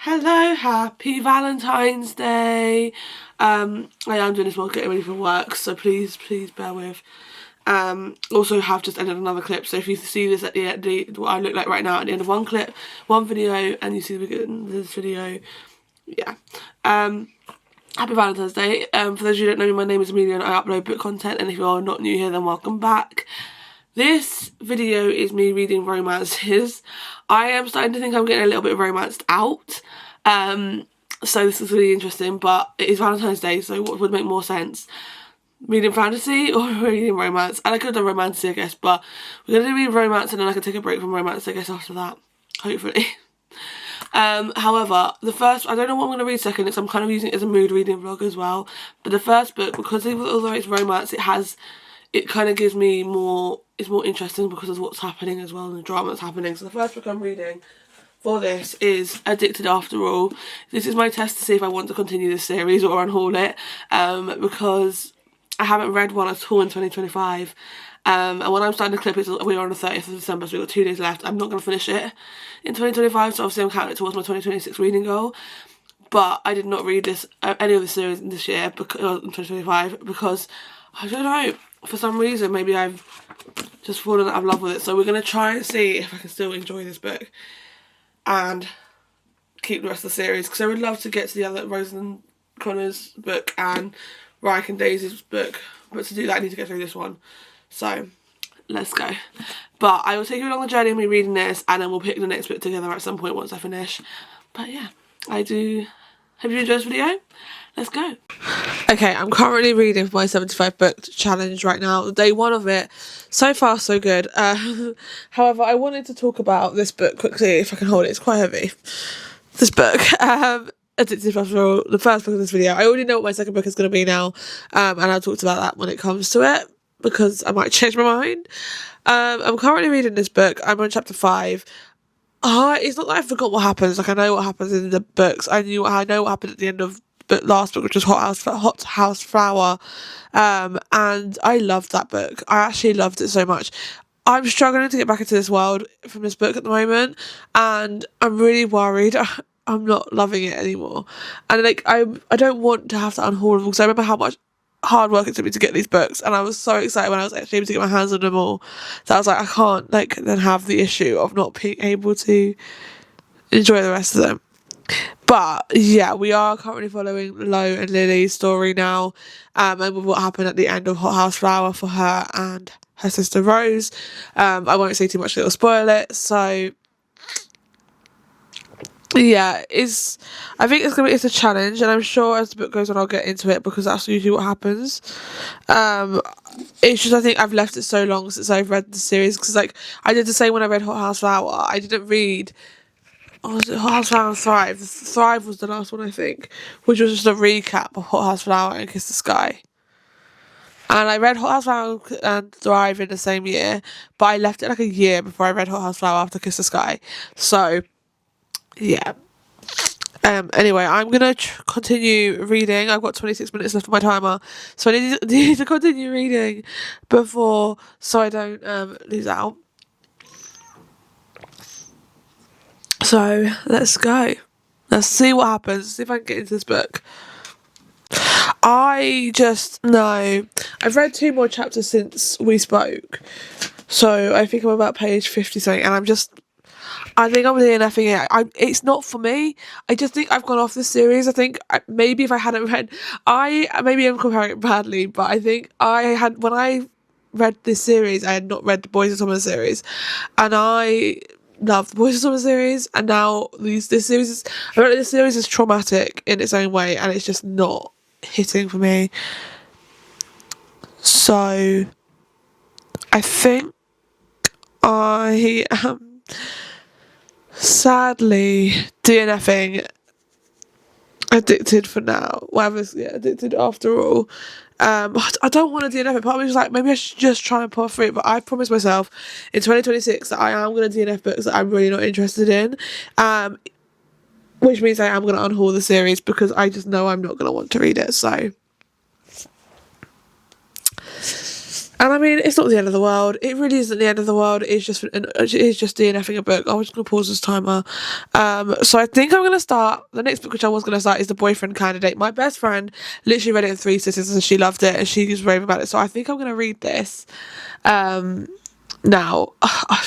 Hello, happy Valentine's Day. I am doing this while getting ready for work, so please bear with. Also have just ended another clip, so if you see this at the end, what I look like right now at the end of one clip, one video, and you see the beginning of this video, yeah. Happy Valentine's Day. For those of you who don't know me, my name is Amelia and I upload book content, and if you are not new here, then welcome back. This video is me reading romances. I am starting to think I'm getting a little bit romanced out. So this is really interesting, but it is Valentine's Day, so what would make more sense? Reading fantasy or reading romance? And I could have done romancy, I guess, but we're going to read romance and then I can take a break from romance, I guess, after that. Hopefully. However, the first, I don't know what I'm going to read second, because I'm kind of using it as a mood reading vlog as well. But the first book, because although it's romance, it kind of gives me more, it's more interesting because of what's happening as well and the drama that's happening. So the first book I'm reading for this is Addicted After All. This is my test to see if I want to continue this series or unhaul it, because I haven't read one at all in 2025. And when I'm starting to clip it, we're on the 30th of December, so we've got 2 days left. I'm not going to finish it in 2025, so obviously I'm counting it towards my 2026 reading goal. But I did not read any of the series this year, because, in 2025, because, I don't know, for some reason, maybe I've just fallen out of love with it. So we're going to try and see if I can still enjoy this book and keep the rest of the series, because I would love to get to the other Rose and Connor's book and Ryke and Daisy's book, but to do that I need to get through this one. So let's go. But I will take you along the journey of me reading this, and then we'll pick the next book together at some point once I finish. But yeah, I do hope you enjoyed this video. Let's go. Okay, I'm currently reading my 75 book challenge right now. Day one of it. So far, so good. However, I wanted to talk about this book quickly, if I can hold it. It's quite heavy. This book. Addicted After All, the first book of this video. I already know what my second book is going to be now. And I'll talk about that when it comes to it, because I might change my mind. I'm currently reading this book. I'm on chapter 5. It's not that I forgot what happens. Like, I know what happens in the books. I know what happened at the end of the last book, which was Hot House Flower. And I loved that book. I actually loved it so much. I'm struggling to get back into this world from this book at the moment, and I'm really worried I'm not loving it anymore. And like, I don't want to have to unhaul them, because I remember how much hard work it took me to get these books, and I was so excited when I was actually able to get my hands on them all, that I was like, I can't like then have the issue of not being able to enjoy the rest of them. But yeah, we are currently following Lo and Lily's story now, and with what happened at the end of Hot House Flower for her and her sister Rose. I won't say too much, it'll spoil it. So yeah, I think it's a challenge, and I'm sure as the book goes on I'll get into it, because that's usually what happens. It's just, I think I've left it so long since I've read the series, because like I did the same when I read Hot House Flower. I didn't read, was it Hot House Flower and Thrive? Thrive was the last one, I think, which was just a recap of Hot House Flower and Kiss the Sky. And I read Hot House Flower and Thrive in the same year, but I left it like a year before I read Hot House Flower after Kiss the Sky. So yeah. Anyway, I'm gonna continue reading. I've got 26 minutes left on my timer, so I need to continue reading so I don't lose out. So let's go. Let's see what happens. See if I can get into this book. I just know I've read 2 more chapters since we spoke, so I think I'm about page 50 something, and I think I'm DNFing it. It's not for me. I just think I've gone off the series. I think maybe if I hadn't read, maybe I'm comparing it badly, but I think when I read this series, I had not read the Boys of Summer series, and I love the Boys of Summer series, and now this series is traumatic in its own way, and it's just not hitting for me. So I think I am sadly DNFing Addicted for now. Addicted After All. I don't want to DNF it. Part of me was like, maybe I should just try and pull through it, but I promised myself in 2026 that I am going to DNF books that I'm really not interested in, which means I am going to unhaul the series, because I just know I'm not going to want to read it. So And I mean, it's not the end of the world. It really isn't the end of the world. It's just DNFing a book. I was just gonna pause this timer. So I think I'm gonna start the next book, which I was gonna start, is The Boyfriend Candidate. My best friend literally read it in 3 sittings and she loved it and she was raving about it. So I think I'm gonna read this. Now, I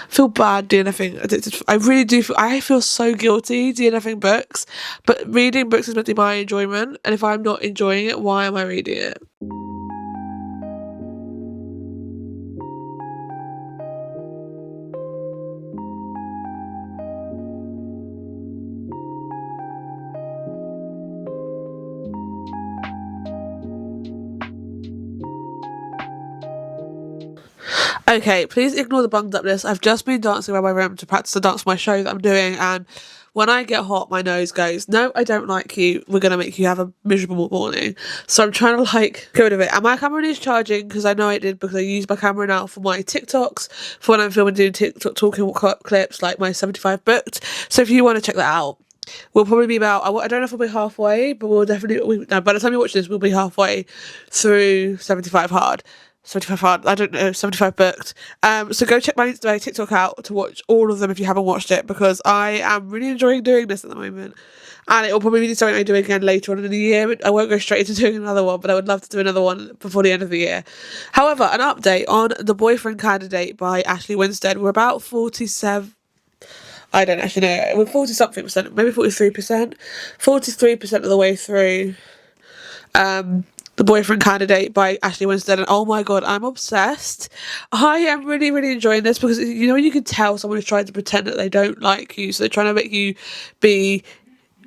feel bad DNFing addicted. I really do. I feel so guilty DNFing books, but reading books is meant to be my enjoyment. And if I'm not enjoying it, why am I reading it? Okay, please ignore the bunged upness. I've just been dancing around my room to practice the dance for my show that I'm doing, and when I get hot, my nose goes, no, I don't like you. We're going to make you have a miserable morning. So I'm trying to like get rid of it. And my camera needs charging because I know it did because I use my camera now for my TikToks, for when I'm filming doing TikTok talking clips like my 75 booked. So if you want to check that out, we'll probably be about, I don't know if we'll be halfway, but we'll definitely, no, by the time you watch this, we'll be halfway through 75 hard. 75 hard, I don't know, 75 booked. So go check my TikTok out to watch all of them if you haven't watched it, because I am really enjoying doing this at the moment. And it will probably be something I do again later on in the year. I won't go straight into doing another one, but I would love to do another one before the end of the year. However, an update on The Boyfriend Candidate by Ashley Winstead. We're about 47, I don't actually know, we're 40 something percent, maybe 43%, 43% of the way through The Boyfriend Candidate by Ashley Winstead, and oh my god, I'm obsessed. I am really, really enjoying this because, you know, you can tell someone is trying to pretend that they don't like you, so they're trying to make you be,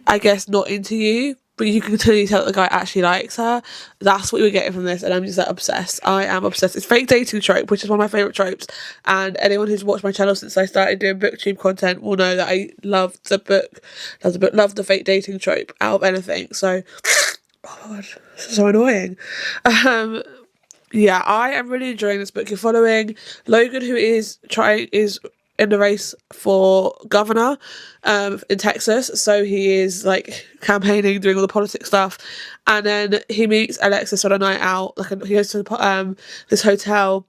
I guess, not into you, but you can clearly tell that the guy actually likes her. That's what we're getting from this, and I'm just like obsessed. I am obsessed. It's fake dating trope, which is one of my favourite tropes, and anyone who's watched my channel since I started doing booktube content will know that I love the fake dating trope out of anything. So oh god, this is so annoying. Yeah, I am really enjoying this book. You're following Logan, who is in the race for governor in Texas. So he is like campaigning, doing all the politics stuff, and then he meets Alexis on a night out. Like he goes to this hotel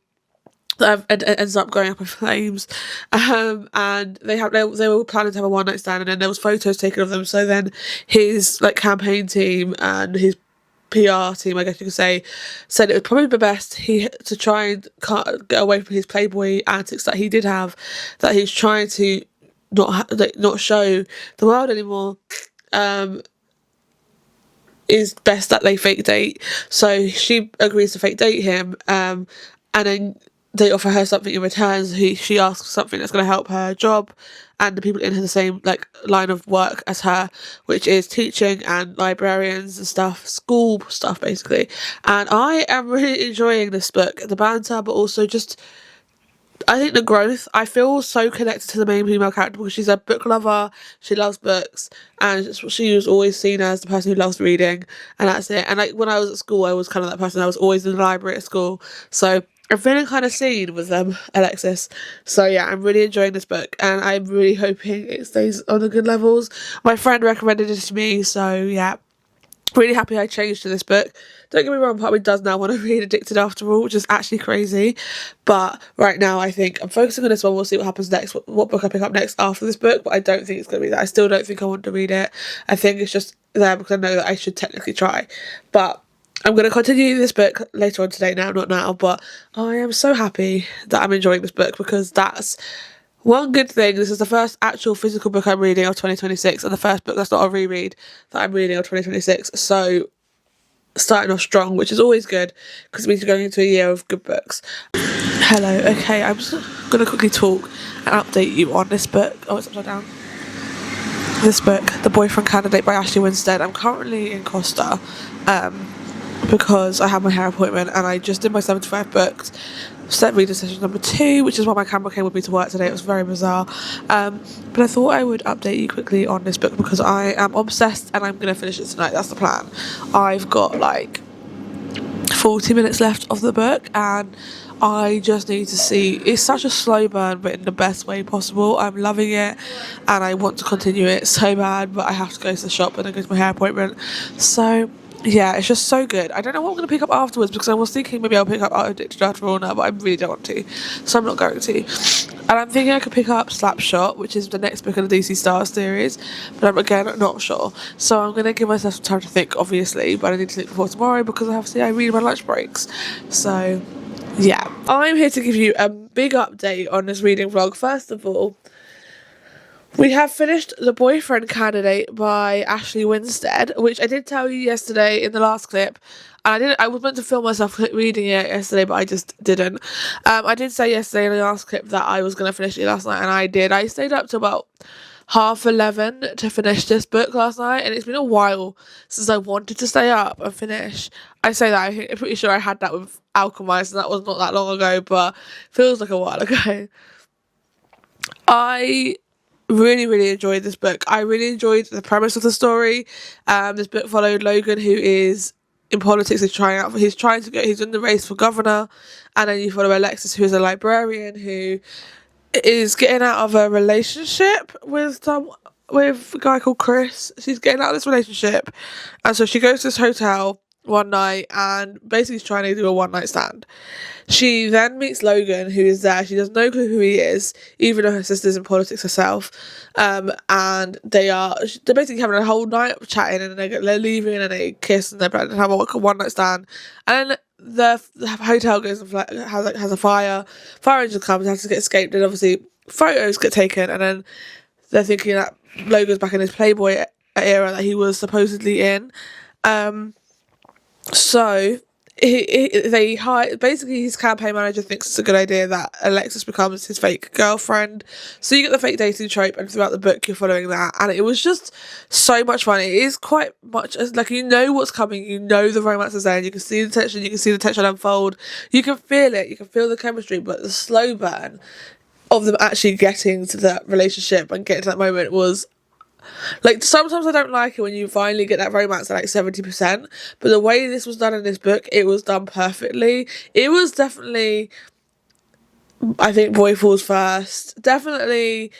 that ends up going up in flames, and they were planning to have a one night stand, and then there was photos taken of them. So then his like campaign team and his PR team, I guess you could say, said it would probably be best to try and get away from his Playboy antics that he did have, that he's trying to not show the world anymore. Is best that they fake date. So she agrees to fake date him, and then they offer her something in return. So she asks for something that's going to help her job and the people in the same like line of work as her, which is teaching and librarians and stuff, school stuff basically. And I am really enjoying this book, the banter, but also just I think the growth. I feel so connected to the main female character because she's a book lover, she loves books, and she was always seen as the person who loves reading, and that's it. And like when I was at school, I was kind of that person. I was always in the library at school, so I'm feeling kind of seen with Alexis. So yeah, I'm really enjoying this book, and I'm really hoping it stays on the good levels. My friend recommended it to me, so yeah. Really happy I changed to this book. Don't get me wrong, part of me does now want to read Addicted after all, which is actually crazy. But right now I think I'm focusing on this one. We'll see what happens next, what book I pick up next after this book. But I don't think it's going to be that. I still don't think I want to read it. I think it's just there because I know that I should technically try. But I'm going to continue this book later on today now, not now. But I am so happy that I'm enjoying this book because that's one good thing. This is the first actual physical book I'm reading of 2026 and the first book that's not a reread that I'm reading of 2026. So starting off strong, which is always good because it means you're going into a year of good books. Hello, okay, I'm just going to quickly talk and update you on this book. Oh, it's upside down. This book, The Boyfriend Candidate by Ashley Winstead. I'm currently in Costa because I have my hair appointment and I just did my 75 books. Set reader session number 2, which is why my camera came with me to work today. It was very bizarre, but I thought I would update you quickly on this book because I am obsessed and I'm going to finish it tonight. That's the plan. I've got like 40 minutes left of the book and I just need to see. It's such a slow burn but in the best way possible. I'm loving it and I want to continue it so bad, but I have to go to the shop and then go to my hair appointment. So yeah, it's just so good. I don't know what I'm going to pick up afterwards, because I was thinking maybe I'll pick up Art Addicted after all now, but I really don't want to, so I'm not going to. And I'm thinking I could pick up Slapshot, which is the next book in the DC Stars series, but I'm again not sure. So I'm going to give myself some time to think, obviously, but I need to think before tomorrow, because obviously I read my lunch breaks. So yeah, I'm here to give you a big update on this reading vlog. First of all, we have finished The Boyfriend Candidate by Ashley Winstead, which I did tell you yesterday in the last clip. And I was meant to film myself reading it yesterday, but I just didn't. I did say yesterday in the last clip that I was going to finish it last night, and I did. I stayed up to about 11:30 to finish this book last night, and it's been a while since I wanted to stay up and finish. I say that, I'm pretty sure I had that with Alchemist, and that was not that long ago, but feels like a while ago. I really enjoyed this book. I really enjoyed the premise of the story. This book followed Logan, who is in politics. He's in the race for governor, and then you follow Alexis, who is a librarian who is getting out of a relationship with a guy called Chris. She's getting out of this relationship, and so she goes to this hotel one night and basically is trying to do a one-night stand. She then meets Logan, who is there. She has no clue who he is, even though her sister's in politics herself. And they're basically having a whole night of chatting, and they're leaving, and they kiss, and they're about to have a one-night stand. And then the hotel goes and has a fire. Fire engine comes, has to get escaped, and obviously photos get taken. And then they're thinking that Logan's back in his Playboy era that he was supposedly in. So they hire, basically his campaign manager thinks it's a good idea that Alexis becomes his fake girlfriend. So you get the fake dating trope, and throughout the book you're following that, and it was just so much fun. It is quite much like, you know what's coming, you know the romance is there, and you can see the tension unfold, you can feel it, you can feel the chemistry, but the slow burn of them actually getting to that relationship and getting to that moment was like, sometimes I don't like it when you finally get that romance at like 70%, but the way this was done in this book, it was done perfectly. It was definitely, I think, boy falls first. Definitely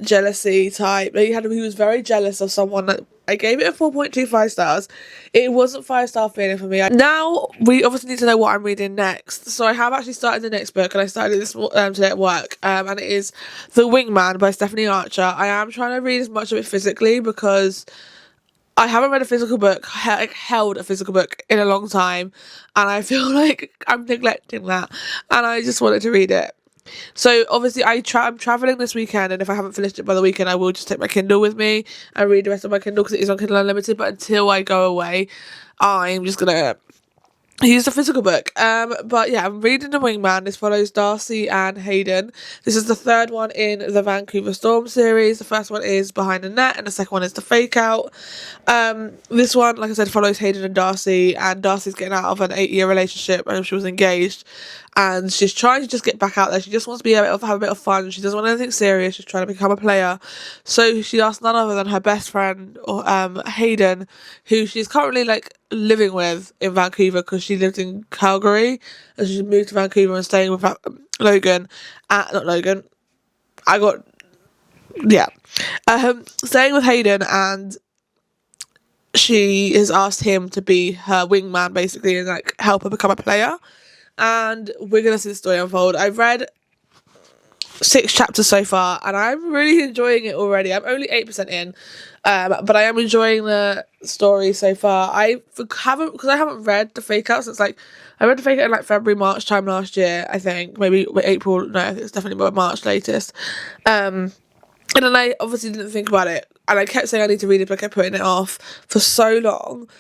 jealousy type. He was very jealous of someone. That I gave it a 4.25 stars. It wasn't 5-star feeling for me. Now we obviously need to know what I'm reading next. So I have actually started the next book, and I started this today at work. And it is The Wingman by Stephanie Archer. I am trying to read as much of it physically, because I haven't read a physical book, held a physical book in a long time, and I feel like I'm neglecting that, and I just wanted to read it. So obviously I'm travelling this weekend, and if I haven't finished it by the weekend, I will just take my Kindle with me and read the rest of my Kindle, because it is on Kindle Unlimited. But until I go away, I'm just gonna use the physical book. But yeah, I'm reading The Wingman. This follows Darcy and Hayden. This is the third one in the Vancouver Storm series. The first one is Behind the Net, and the second one is The Fake Out. This one, like I said, follows Hayden and Darcy's getting out of an 8-year relationship, and she was engaged, and she's trying to just get back out there. She just wants to have a bit of fun. She doesn't want anything serious. She's trying to become a player. So she asked none other than her best friend, Hayden, who she's currently like living with in Vancouver, because she lived in Calgary and she moved to Vancouver and staying with Logan. Staying with Hayden, and she has asked him to be her wingman basically, and like help her become a player. And we're gonna see the story unfold. I've read 6 chapters so far, and I'm really enjoying it already. I'm only 8% in, but I am enjoying the story so far. I haven't read The Fake Out since I read The Fake Out in like February, March time last year, I think. Maybe April. No, I think it's definitely about March latest. And then I obviously didn't think about it, and I kept saying I need to read it, but I kept putting it off for so long.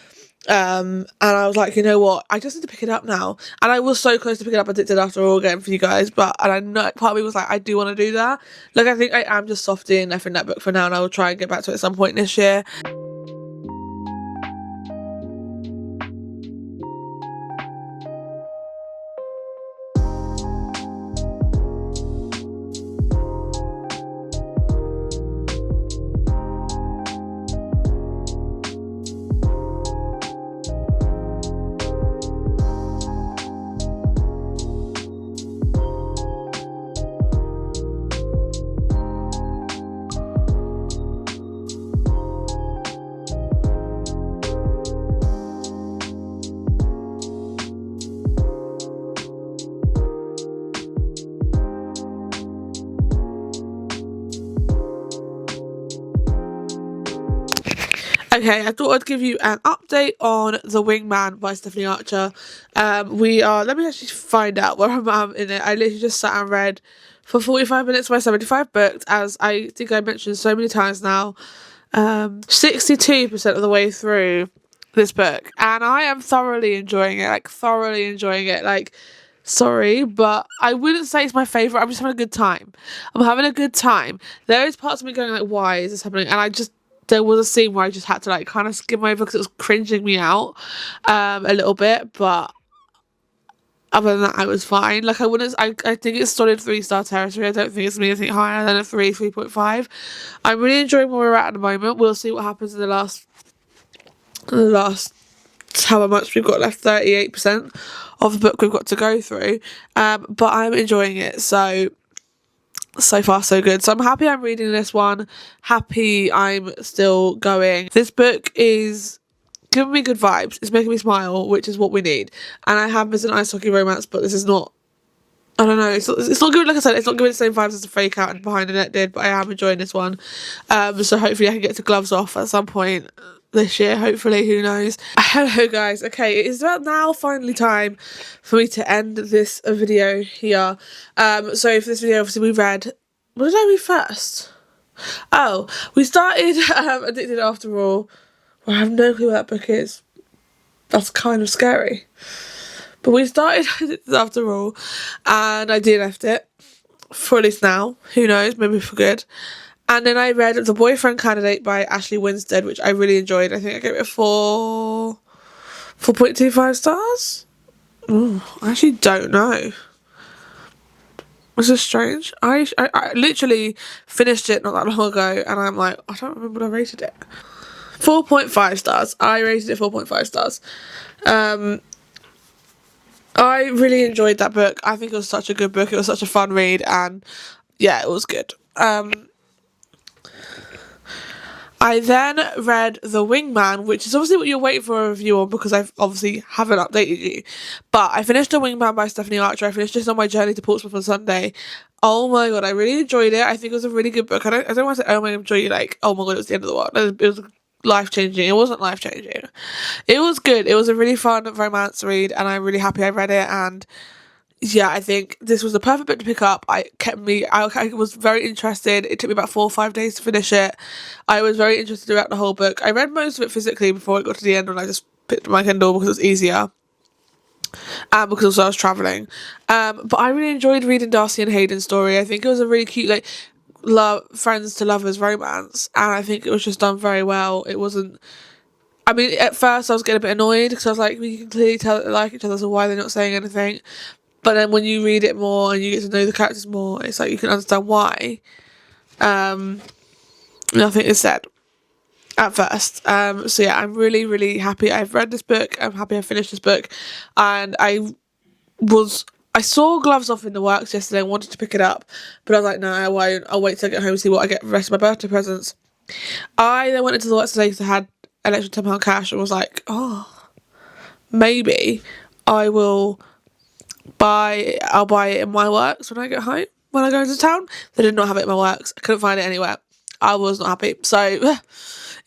And I was like, you know what, I just need to pick it up now. And I was so close to picking up Addicted after all again for you guys, and I know part of me was like, I do want to do that. Like, I think I am just softy enough in that book for now, and I will try and get back to it at some point this year. Okay, I thought I'd give you an update on The Wingman by Stephanie Archer. Let me actually find out where I'm at in it. I literally just sat and read for 45 minutes my 75 books, as I think I mentioned so many times now. 62% of the way through this book, and I am thoroughly enjoying it, sorry, but I wouldn't say it's my favourite. I'm just having a good time. There is parts of me going like, why is this happening? And there was a scene where I just had to like kind of skim over because it was cringing me out a little bit, but other than that, I was fine. Like, I think it's solid 3-star territory. I don't think it's anything higher than a 3.5. I'm really enjoying where we're at the moment. We'll see what happens in the last however much we've got left, 38% of the book we've got to go through. But I'm enjoying it, so far so good. So I'm happy I'm reading this one. Happy I'm still going. This book is giving me good vibes. It's making me smile, which is what we need. And I have missed an ice hockey romance, but this is not, I don't know, it's not good. Like I said, it's not giving the same vibes as the Fake Out and Behind the Net did, but I am enjoying this one. So hopefully I can get to Gloves Off at some point this year, hopefully, who knows. Hello guys. Okay, it is about now finally time for me to end this video here. So for this video, obviously we read, what did I read first? Oh, we started Addicted After All. I have no clue what that book is. That's kind of scary. But we started Addicted After All, and I DNF'd it. For at least now. Who knows, maybe for good. And then I read The Boyfriend Candidate by Ashley Winstead, which I really enjoyed. I think I gave it 4.25 stars? Oh, I actually don't know. This is strange. I literally finished it not that long ago, and I'm like, I don't remember what I rated it. 4.5 stars. I rated it 4.5 stars. I really enjoyed that book. I think it was such a good book. It was such a fun read, and yeah, it was good. I then read The Wingman, which is obviously what you're waiting for a review on, because I've obviously haven't updated you. But I finished The Wingman by Stephanie Archer. I finished this on my journey to Portsmouth on Sunday. Oh my god, I really enjoyed it. I think it was a really good book. I don't want to say, oh my god, enjoy you, like, oh my god, it was the end of the world. It was life-changing. It wasn't life-changing. It was good. It was a really fun romance read, and I'm really happy I read it. And yeah, I think this was the perfect book to pick up. I was very interested. It took me about 4 or 5 days to finish it. I was very interested throughout the whole book. I read most of it physically before it got to the end, and I just picked up my Kindle because it was easier. Because also I was travelling. But I really enjoyed reading Darcy and Hayden's story. I think it was a really cute, like, friends to lovers romance, and I think it was just done very well. It wasn't, I mean, at first I was getting a bit annoyed because I was like, you can clearly tell that they like each other, so why are they not saying anything? But then when you read it more and you get to know the characters more, it's like you can understand why. Nothing is said at first. So yeah, I'm really, really happy I've read this book. I'm happy I finished this book. And I saw Gloves Off in the works yesterday and wanted to pick it up, but I was like, no, I won't. I'll wait till I get home and see what I get for the rest of my birthday presents. I then went into the works today because I had an extra £10 cash and was like, oh, maybe I'll buy it in my works when I get home, when I go into town. They did not have it in my works. I couldn't find it anywhere. I was not happy. So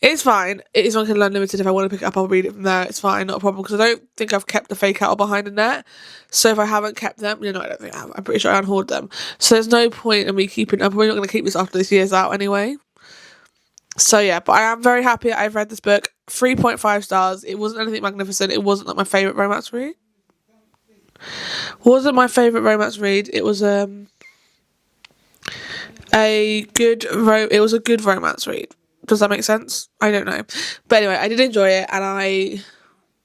it's fine. It is on Kindle Unlimited. If I want to pick it up, I'll read it from there. It's fine, not a problem, because I don't think I've kept the Fake Out or Behind the Net. So if I haven't kept them, I don't think I have. I'm pretty sure I unhoard them. So there's no point in me keeping. I'm probably not going to keep this after this year's out anyway. So yeah, but I am very happy I've read this book. 3.5 stars. It wasn't anything magnificent. It wasn't like my favourite romance read. It was a good romance read. Does that make sense? I don't know. But anyway, I did enjoy it, and I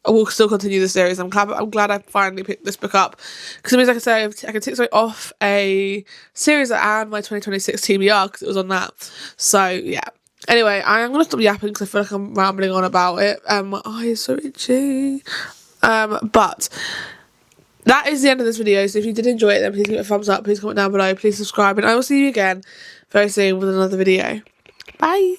will still continue the series. I'm glad I finally picked this book up, because it means, like I say, I can tick something off a series that I had my 2026 TBR, because it was on that. So yeah. Anyway, I'm going to stop yapping because I feel like I'm rambling on about it. My eye is so itchy. But that is the end of this video. So if you did enjoy it, then please give it a thumbs up. Please comment down below. Please subscribe. And I will see you again very soon with another video. Bye.